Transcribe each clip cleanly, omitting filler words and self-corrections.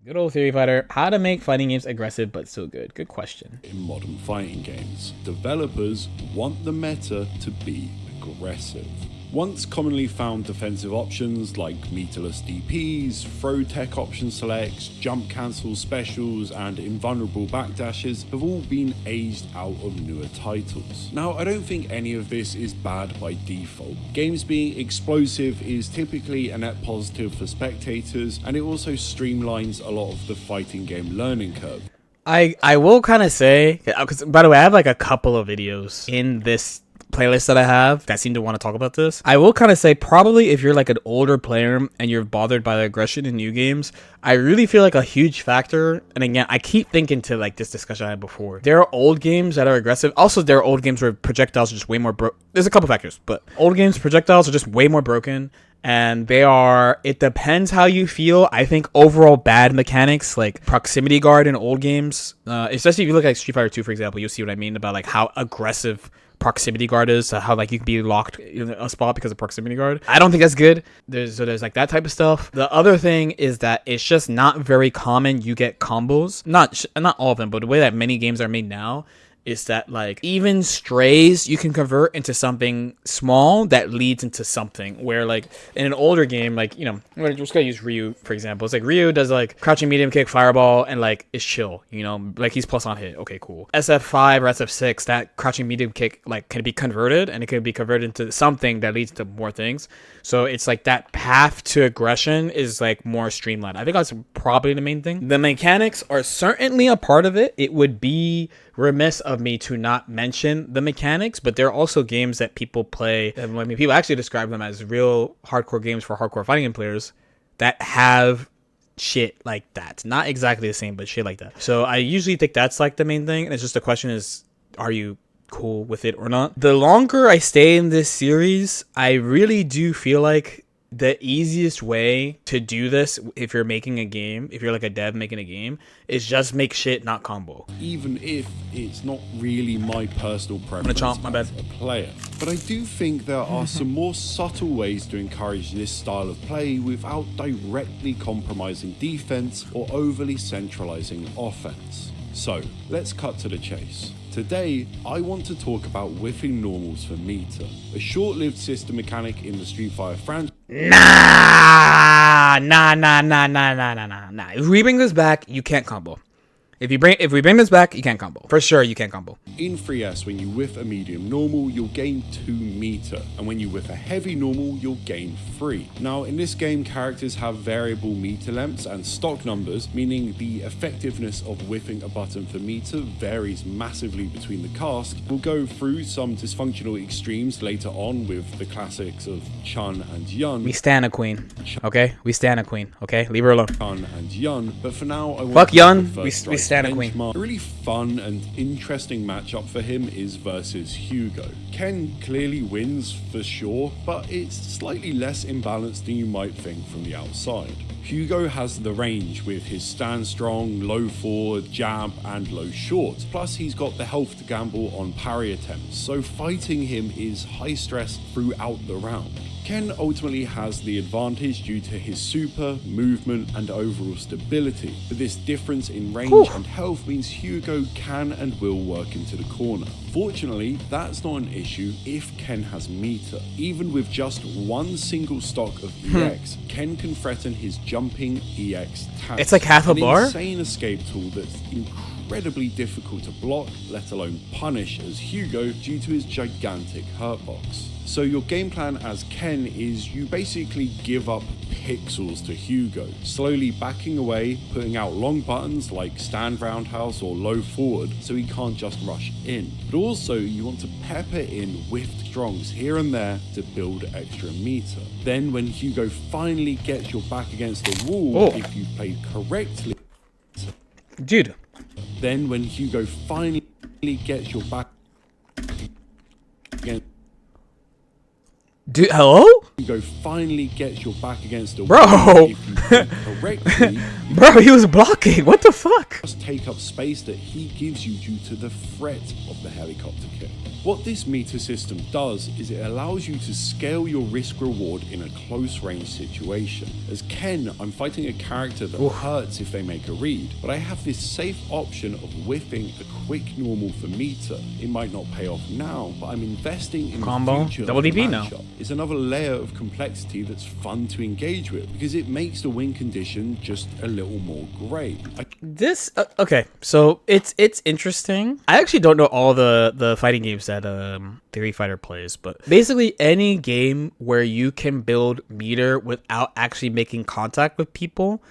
Good old theory fighter. How to make fighting games aggressive but still good. Good question. In modern fighting games, developers want the meta to be aggressive. Once commonly found defensive options like meterless DPs, throw tech option selects, jump cancel specials, and invulnerable backdashes have all been aged out of newer titles. Now, I don't think any of this is bad by default. Games being explosive is typically a net positive for spectators, and it also streamlines a lot of the fighting game learning curve. I will kind of say, because by the way, I have like a couple of videos in this playlist that I have that seem to want to talk about this. I will kind of say probably if you're like an older player and you're bothered by the aggression in new games, I really feel like a huge factor, and again, I keep thinking to like this discussion I had before, there are old games that are aggressive. Also, there are old games where projectiles are just way more broke. There's a couple factors, but old games projectiles are just way more broken. And it depends how you feel. I think overall bad mechanics like proximity guard in old games, especially if you look at Street Fighter 2, for example, you'll see what I mean about like how aggressive proximity guard is, how like you can be locked in a spot because of proximity guard. I don't think that's good. There's like that type of stuff. The other thing is that it's just not very common you get combos. Not all of them, but the way that many games are made now is that like even strays you can convert into something small that leads into something where like in an older game, like, you know, we're just gonna use Ryu for example. It's like Ryu does like crouching medium kick, fireball, and like it's chill, you know, like he's plus on hit. Okay, cool. SF5 or SF6, that crouching medium kick like can be converted, and it can be converted into something that leads to more things. So it's like that path to aggression is like more streamlined. I think that's probably the main thing. The mechanics are certainly a part of it. It would be remiss of me to not mention the mechanics, but there are also games that people play, and I mean, people actually describe them as real hardcore games for hardcore fighting game players that have shit like that. Not exactly the same, but shit like that. So I usually think that's like the main thing, and it's just the question is, are you cool with it or not? The longer I stay in this series, I really do feel like the easiest way to do this, if you're making a game, if you're like a dev making a game, is just make shit not combo. Even if it's not really my personal preference chomp, my bad. as a player. But I do think there are some more subtle ways to encourage this style of play without directly compromising defense or overly centralizing offense. So, let's cut to the chase. Today, I want to talk about whiffing normals for meter, a short-lived system mechanic in the Street Fighter franchise. Nah. If we bring this back, you can't combo. If we bring this back, you can't combo. For sure, you can't combo. In 3S, when you whiff a medium normal, you'll gain 2 meter, and when you whiff a heavy normal, you'll gain 3. Now, in this game, characters have variable meter lengths and stock numbers, meaning the effectiveness of whiffing a button for meter varies massively between the cast. We'll go through some dysfunctional extremes later on with the classics of Chun and Yun. We stand a queen, okay? We stand a queen, okay? Leave her alone. Chun and Yun, but for now, I want Fuck to Yun. We stand a queen. A really fun and interesting matchup for him is versus Hugo. Ken clearly wins for sure, but it's slightly less imbalanced than you might think from the outside. Hugo has the range with his stand strong, low forward, jab, and low short. Plus, he's got the health to gamble on parry attempts, so fighting him is high stress throughout the round. Ken ultimately has the advantage due to his super, movement, and overall stability, but this difference in range and health means Hugo can and will work into the corner. Fortunately, that's not an issue if Ken has meter. Even with just one single stock of EX, Ken can threaten his jumping EX tag. It's like half a bar? An insane escape tool that's incredibly difficult to block, let alone punish as Hugo due to his gigantic hurt box. So your game plan as Ken is you basically give up pixels to Hugo, slowly backing away, putting out long buttons like stand roundhouse or low forward so he can't just rush in. But also you want to pepper in whiffed strongs here and there to build extra meter. Then when Hugo finally gets your back against the wall, if you played correctly, dude. Then when Hugo finally gets your back against Dude, hello? Hugo finally gets your back against the bro. wall if you correctly, Bro, he was blocking. What the fuck? just take up space that he gives you due to the threat of the helicopter kick. What this meter system does is it allows you to scale your risk reward in a close range situation. As Ken, I'm fighting a character that hurts if they make a read, but I have this safe option of whiffing a quick normal for meter. It might not pay off now, but I'm investing in Combo, the future double of the DP now. matchup. It's another layer of complexity that's fun to engage with because it makes the win condition just a little more great. This okay, so it's interesting. I actually don't know all the fighting games that Theory Fighter plays, but basically any game where you can build meter without actually making contact with people,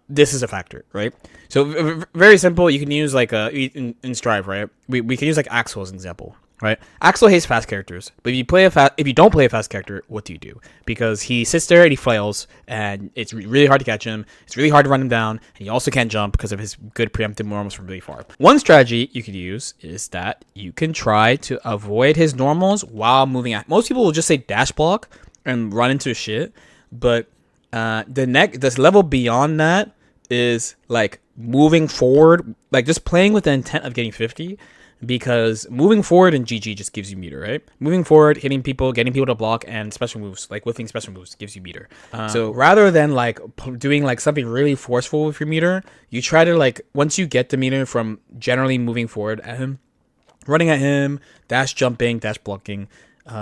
this is a factor, right? So very simple. You can use like in Strive, right? We can use like Axel as an example. Right, Axel hates fast characters, but if you don't play a fast character, what do you do? Because he sits there and he flails, and it's really hard to catch him. It's really hard to run him down, and he also can't jump because of his good preemptive normals from really far. One strategy you could use is that you can try to avoid his normals while moving out. Most people will just say dash block and run into shit, but this level beyond that is like moving forward, like just playing with the intent of getting 50. Because moving forward in GG just gives you meter, right? Moving forward, hitting people, getting people to block, and special moves, like whiffing special moves, gives you meter. So rather than like doing like something really forceful with your meter, you try to like, once you get the meter from generally moving forward at him, running at him, dash jumping, dash blocking,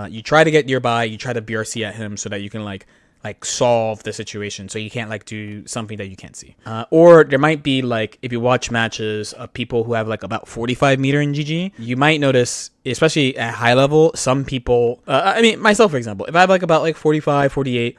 you try to get nearby, you try to BRC at him so that you can like solve the situation, so you can't like do something that you can't see. Or there might be like, if you watch matches of people who have like about 45 meter in GG, you might notice, especially at high level, some people, I mean myself for example, if I have like about like 45, 48,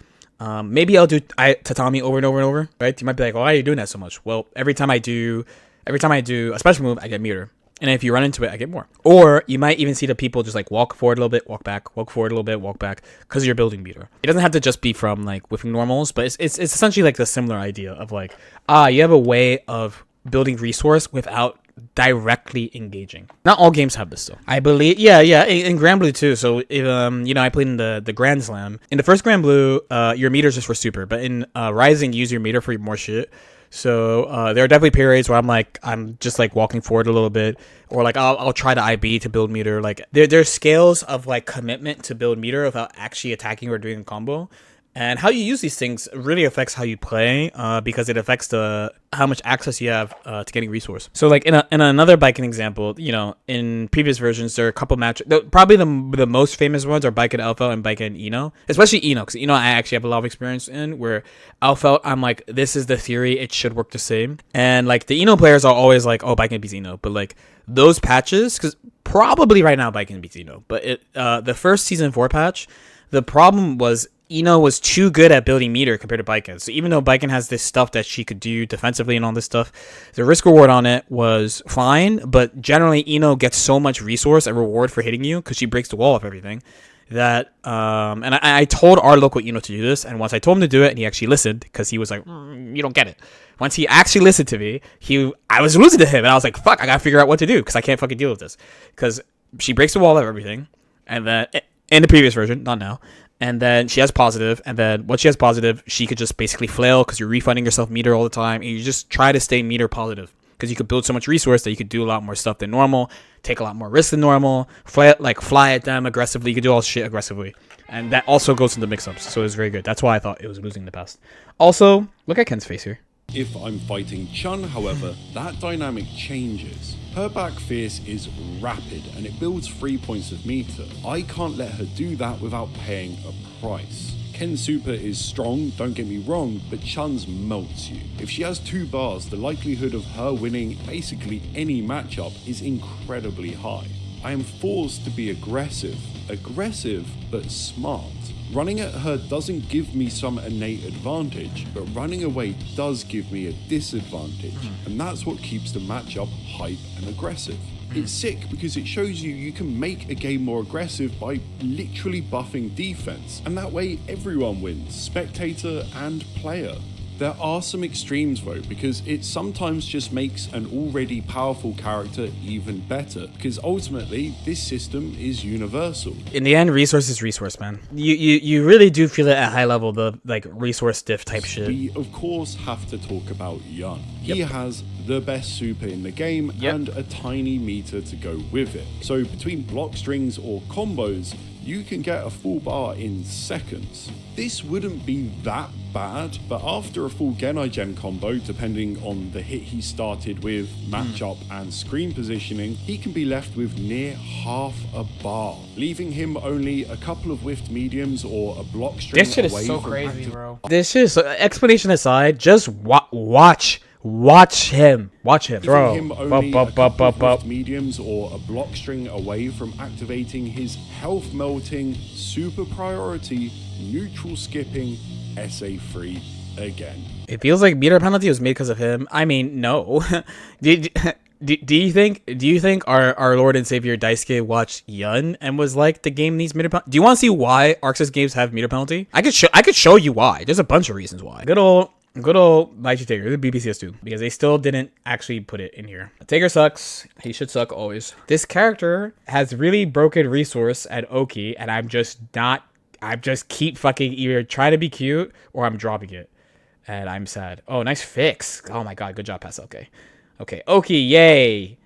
maybe I'll do tatami over and over and over, right? You might be like, why are you doing that so much? Well, every time I do a special move, I get meter. And if you run into it, I get more. Or you might even see the people just like walk forward a little bit, walk back, walk forward a little bit, walk back, because you're building meter. It doesn't have to just be from like whiffing normals, but it's essentially like the similar idea of like, you have a way of building resource without directly engaging. Not all games have this though. I believe, in Grand Blue too. So if I played in the Grand Slam. In the first Grand Blue, your meter's just for super, but in Rising, you use your meter for more shit. So there are definitely periods where I'm just like walking forward a little bit, or like I'll try to IB to build meter. Like there's scales of like commitment to build meter without actually attacking or doing a combo. And how you use these things really affects how you play, because it affects how much access you have to getting resource. So like in another Baiken example, in previous versions there are a couple matches. Probably the most famous ones are Baiken Alpha and Baiken Eno, especially Eno, because I actually have a lot of experience in. Where Alpha, I'm like, this is the theory, it should work the same. And like the Eno players are always like, oh, Baiken beats Eno, but like those patches, because probably right now Baiken beats Eno, but the first season 4 patch, the problem was Eno was too good at building meter compared to Baiken. So even though Baiken has this stuff that she could do defensively and all this stuff, the risk reward on it was fine. But generally, Eno gets so much resource and reward for hitting you because she breaks the wall of everything. That and I told our local Eno to do this, and once I told him to do it, and he actually listened because he was like, "You don't get it." Once he actually listened to me, I was losing to him, and I was like, "Fuck, I gotta figure out what to do because I can't fucking deal with this." Because she breaks the wall of everything, and then in the previous version, not now. And then she has positive, and then once she has positive, she could just basically flail because you're refunding yourself meter all the time, and you just try to stay meter positive because you could build so much resource that you could do a lot more stuff than normal, take a lot more risk than normal, fly at them aggressively. You could do all this shit aggressively, and that also goes into mix-ups, so it was very good. That's why I thought it was losing in the past. Also, look at Ken's face here. If I'm fighting Chun, however, that dynamic changes. Her back fierce is rapid and it builds 3 points of meter. I can't let her do that without paying a price. Ken's super is strong, don't get me wrong, but Chun's melts you. If she has 2 bars, the likelihood of her winning basically any matchup is incredibly high. I am forced to be aggressive but smart. Running at her doesn't give me some innate advantage, but running away does give me a disadvantage, and that's what keeps the matchup hype and aggressive. It's sick because it shows you can make a game more aggressive by literally buffing defense, and that way everyone wins, spectator and player. There are some extremes though, because it sometimes just makes an already powerful character even better, because ultimately this system is universal. In the end, resource is resource, man. You really do feel it at high level, the like resource diff type shit. We of course have to talk about Yun. He has the best super in the game and a tiny meter to go with it. So between block strings or combos, you can get a full bar in seconds. This wouldn't be that bad, but after a full Genai Gen combo, depending on the hit he started with, matchup and screen positioning, he can be left with near half a bar, leaving him only a couple of whiffed mediums or a block string away. This shit is so crazy, bro. This shit is, explanation aside, just watch him, bro. Him only a couple of whiffed mediums or a block string away from activating his health melting, super priority, neutral skipping SA3 again. It feels like meter penalty was made because of him. I mean, no. do you think our Lord and Savior Daisuke watched Yun and was like, the game needs meter penalty? Do you want to see why Arxis games have meter penalty? I could show you why. There's a bunch of reasons why. Good old Lychee Taker, the BBCS2, because they still didn't actually put it in here. Taker sucks. He should suck always. This character has really broken resource at Oki, and I just keep fucking either trying to be cute or I'm dropping it. And I'm sad. Oh, nice fix. Oh my god, good job, Pass. Okay, Oki, yay.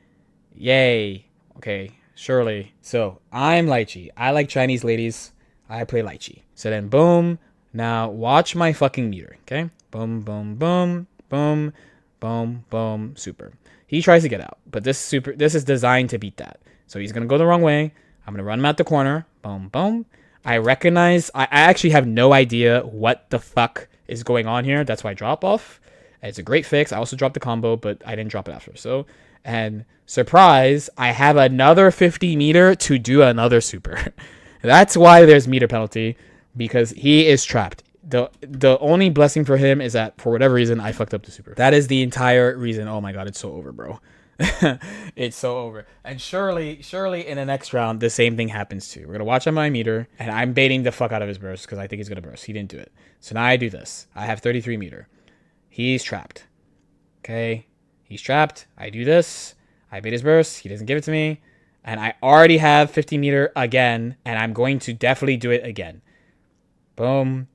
Okay, surely. So, I'm Lychee. I like Chinese ladies. I play Lychee. So then, boom. Now, watch my fucking meter, okay? Boom, boom, boom, boom, boom, boom, super. He tries to get out, but this is designed to beat that. So he's gonna go the wrong way. I'm gonna run him out the corner. Boom, boom. I actually have no idea what the fuck is going on here. That's why I drop off. It's a great fix. I also dropped the combo, but I didn't drop it after. So, and surprise, I have another 50 meter to do another super. That's why there's meter penalty, because he is trapped. The only blessing for him is that for whatever reason I fucked up the super. That is the entire reason. Oh my god, it's so over, bro. It's so over. And surely in the next round the same thing happens too. We're gonna watch on my meter, and I'm baiting the fuck out of his burst because I think he's gonna burst. He didn't do it. So now I do this. I have 33 meter. He's trapped. Okay, he's trapped. I do this. I bait his burst. He doesn't give it to me, and I already have 50 meter again, and I'm going to definitely do it again. Boom.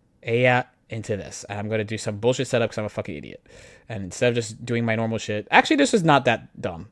Into this, and I'm gonna do some bullshit setup because I'm a fucking idiot. And instead of just doing my normal shit, actually this was not that dumb.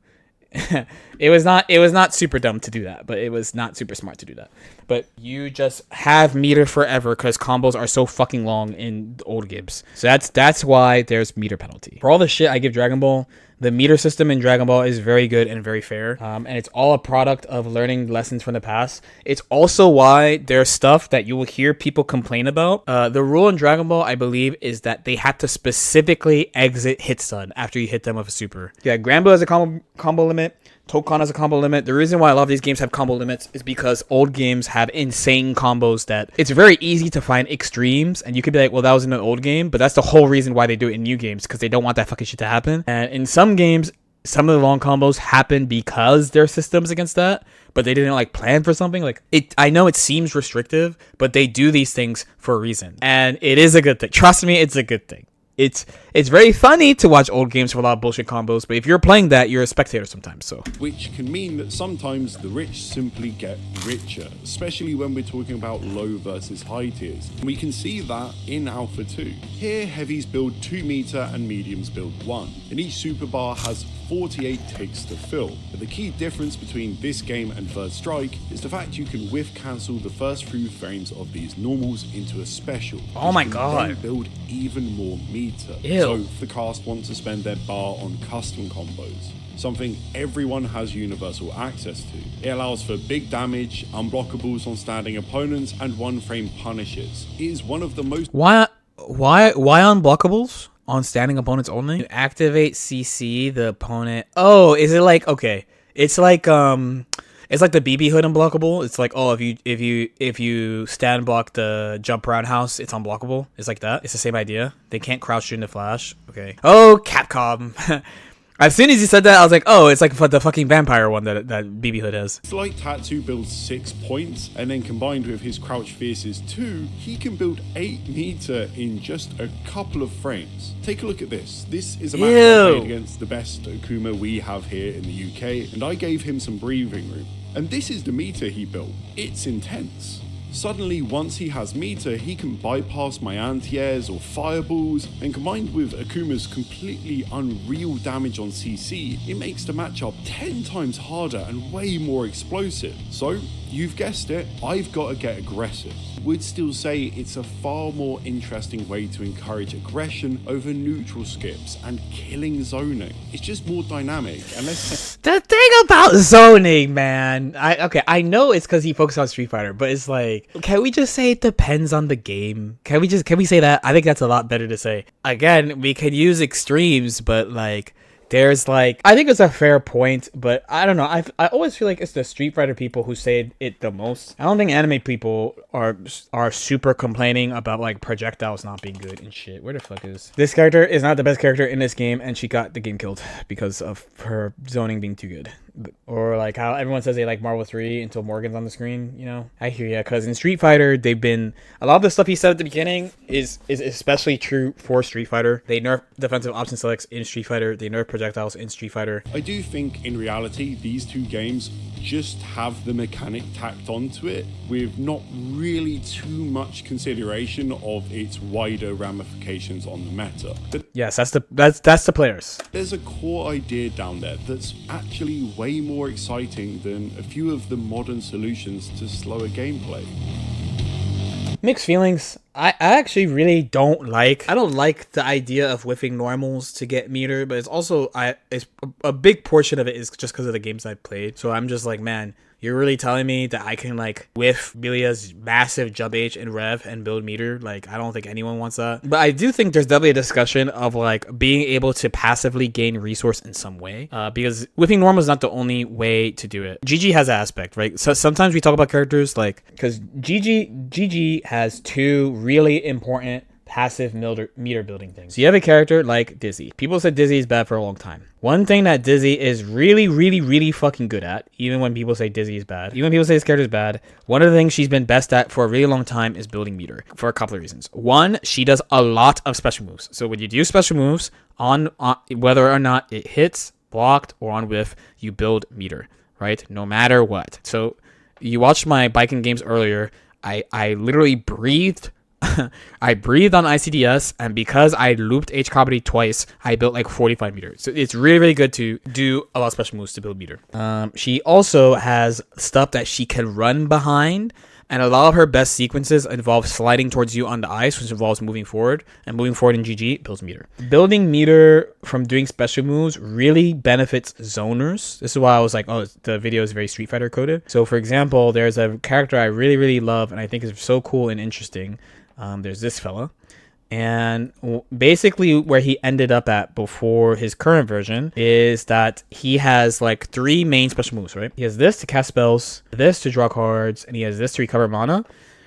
it was not super dumb to do that, but it was not super smart to do that. But you just have meter forever because combos are so fucking long in old Gibbs. So that's why there's meter penalty. For all the shit I give Dragon Ball, the meter system in Dragon Ball is very good and very fair, and it's all a product of learning lessons from the past. It's also why there's stuff that you will hear people complain about. The rule in Dragon Ball, I believe, is that they have to specifically exit hit stun after you hit them with a super. Yeah, Granblue has a combo limit. Tokon has a combo limit. The reason why a lot of these games have combo limits is because old games have insane combos that it's very easy to find extremes, and you could be like, well, that was in an old game, but that's the whole reason why they do it in new games, because they don't want that fucking shit to happen. And in some games, some of the long combos happen because there's systems against that, but they didn't like plan for something. Like it, I know it seems restrictive, but they do these things for a reason, and it is a good thing. Trust me, it's a good thing. It's very funny to watch old games for a lot of bullshit combos, but if you're playing that, you're a spectator sometimes, so. Which can mean that sometimes the rich simply get richer, especially when we're talking about low versus high tiers. We can see that in Alpha 2. Here, heavies build 2 meter and mediums build 1, and each super bar has 48 ticks to fill. But the key difference between this game and Third Strike is the fact you can whiff cancel the first few frames of these normals into a special. Oh my god. Then build even more meter. Ew. So if the cast want to spend their bar on custom combos, something everyone has universal access to. It allows for big damage, unblockables on standing opponents, and one-frame punishes. It is one of the most... Why unblockables? On standing opponents only? You activate CC the opponent. Oh, is it like, okay. It's like the BB hood unblockable. It's like, oh, if you stand block the jump around house, it's unblockable. It's like that. It's the same idea. They can't crouch in the flash. Okay. Oh, Capcom. As soon as you said that, I was like, oh, it's like the fucking vampire one that BB Hood has. Slight Tattoo builds 6 points, and then combined with his Crouch Fierce's 2, he can build 8 meter in just a couple of frames. Take a look at this. This is a match I played against the best Akuma we have here in the UK, and I gave him some breathing room. And this is the meter he built. It's intense. Suddenly, once he has meter, he can bypass my anti-airs or fireballs, and combined with Akuma's completely unreal damage on CC, it makes the matchup 10 times harder and way more explosive. So, you've guessed it, I've got to get aggressive. Would still say it's a far more interesting way to encourage aggression over neutral skips and killing zoning. It's just more dynamic and less... The thing about zoning, man, I know it's because he focused on Street Fighter, but it's like, can we just say it depends on the game? Can we say that? I think that's a lot better to say. Again, we could use extremes, but like, there's like, I think it's a fair point, but I don't know. I always feel like it's the Street Fighter people who say it the most. I don't think anime people are super complaining about like projectiles not being good and shit. Where the fuck is this character? Is not the best character in this game, and she got the game killed because of her zoning being too good. Or like how everyone says they like Marvel 3 until Morgan's on the screen, you know? I hear ya, because in Street Fighter, they've been... A lot of the stuff he said at the beginning is especially true for Street Fighter. They nerf defensive option selects in Street Fighter. They nerf projectiles in Street Fighter. I do think, in reality, these two games just have the mechanic tacked onto it with not really too much consideration of its wider ramifications on the meta. But yes, that's the players. There's a core idea down there that's actually way more exciting than a few of the modern solutions to slower gameplay. Mixed feelings. I actually really don't like the idea of whiffing normals to get meter, but it's also it's a big portion of it is just because of the games I've played. So I'm just like, man, you're really telling me that I can like whiff Milia's massive jump H and rev and build meter? Like, I don't think anyone wants that. But I do think there's definitely a discussion of like being able to passively gain resource in some way, because whiffing normal is not the only way to do it. GG has that aspect, right? So sometimes we talk about characters like, because GG has two really important passive meter building things. So you have a character like Dizzy. People said Dizzy is bad for a long time. One thing that Dizzy is really fucking good at, even when people say Dizzy is bad, even when people say this character is bad, one of the things she's been best at for a really long time is building meter, for a couple of reasons. One, she does a lot of special moves. So when you do special moves, on whether or not it hits, blocked, or on whiff, you build meter, right? No matter what. So you watched my biking games earlier. I literally breathed I breathed on ICDS, and because I looped H Comedy twice, I built like 45 meters. So it's really good to do a lot of special moves to build meter. She also has stuff that she can run behind, and a lot of her best sequences involve sliding towards you on the ice, which involves moving forward, and moving forward in GG builds meter. Building meter from doing special moves really benefits zoners. This is why I was like, oh, the video is very Street Fighter coded. So for example, there's a character I really love and I think is so cool and interesting. There's this fella, and basically where he ended up at before his current version is that he has like 3 main special moves, right? He has this to cast spells, this to draw cards, and he has this to recover mana.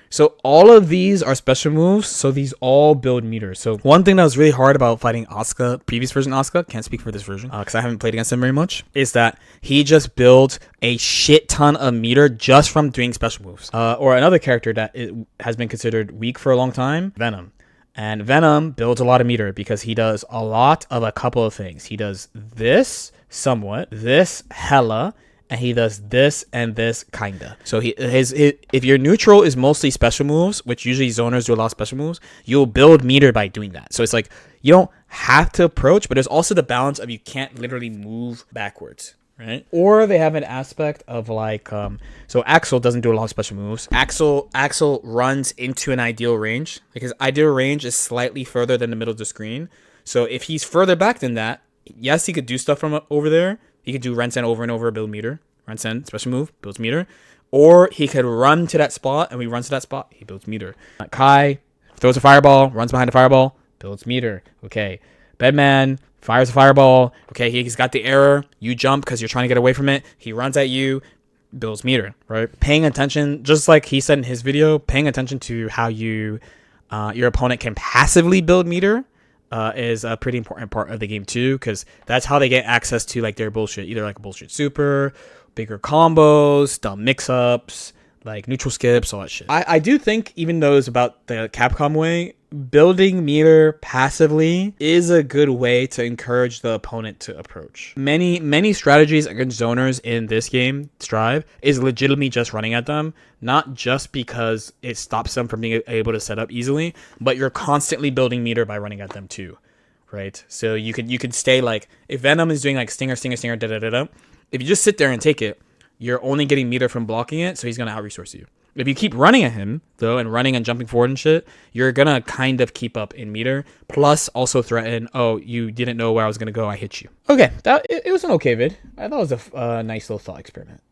So all of these are special moves, so these all build meter. So one thing that was really hard about fighting Asuka, previous version Asuka, can't speak for this version because I haven't played against him very much, is that he just builds a shit ton of meter just from doing special moves. Or another character that has been considered weak for a long time, Venom. And Venom builds a lot of meter because he does a lot of a couple of things. He does this somewhat, this hella, and he does this and this kinda. So if your neutral is mostly special moves, which usually zoners do a lot of special moves, you'll build meter by doing that. So it's like you don't have to approach, but there's also the balance of you can't literally move backwards, right? Or they have an aspect of like, so Axel doesn't do a lot of special moves. Axel runs into an ideal range. Like his ideal range is slightly further than the middle of the screen. So if he's further back than that, yes, he could do stuff from over there. He could do Rensen over and over, build meter. Rensen, special move, builds meter. Or he could run to that spot, and when he runs to that spot, he builds meter. Kai throws a fireball, runs behind the fireball, builds meter. Okay. Bedman fires a fireball. Okay, he's got the error. You jump because you're trying to get away from it. He runs at you, builds meter, right? Paying attention, just like he said in his video, paying attention to how your opponent can passively build meter is a pretty important part of the game too, because that's how they get access to like their bullshit, either like a bullshit super, bigger combos, dumb mix-ups, like neutral skips, all that shit. I do think, even though it's about the Capcom way, building meter passively is a good way to encourage the opponent to approach. Many strategies against zoners in this game, Strive, is legitimately just running at them, not just because it stops them from being able to set up easily, but you're constantly building meter by running at them too, right? So you could stay like, if Venom is doing like stinger, da da da da, if you just sit there and take it, you're only getting meter from blocking it, so he's going to out-resource you. If you keep running at him, though, and running and jumping forward and shit, you're going to kind of keep up in meter, plus also threaten, oh, you didn't know where I was going to go, I hit you. Okay, it was an okay vid. I thought it was a nice little thought experiment.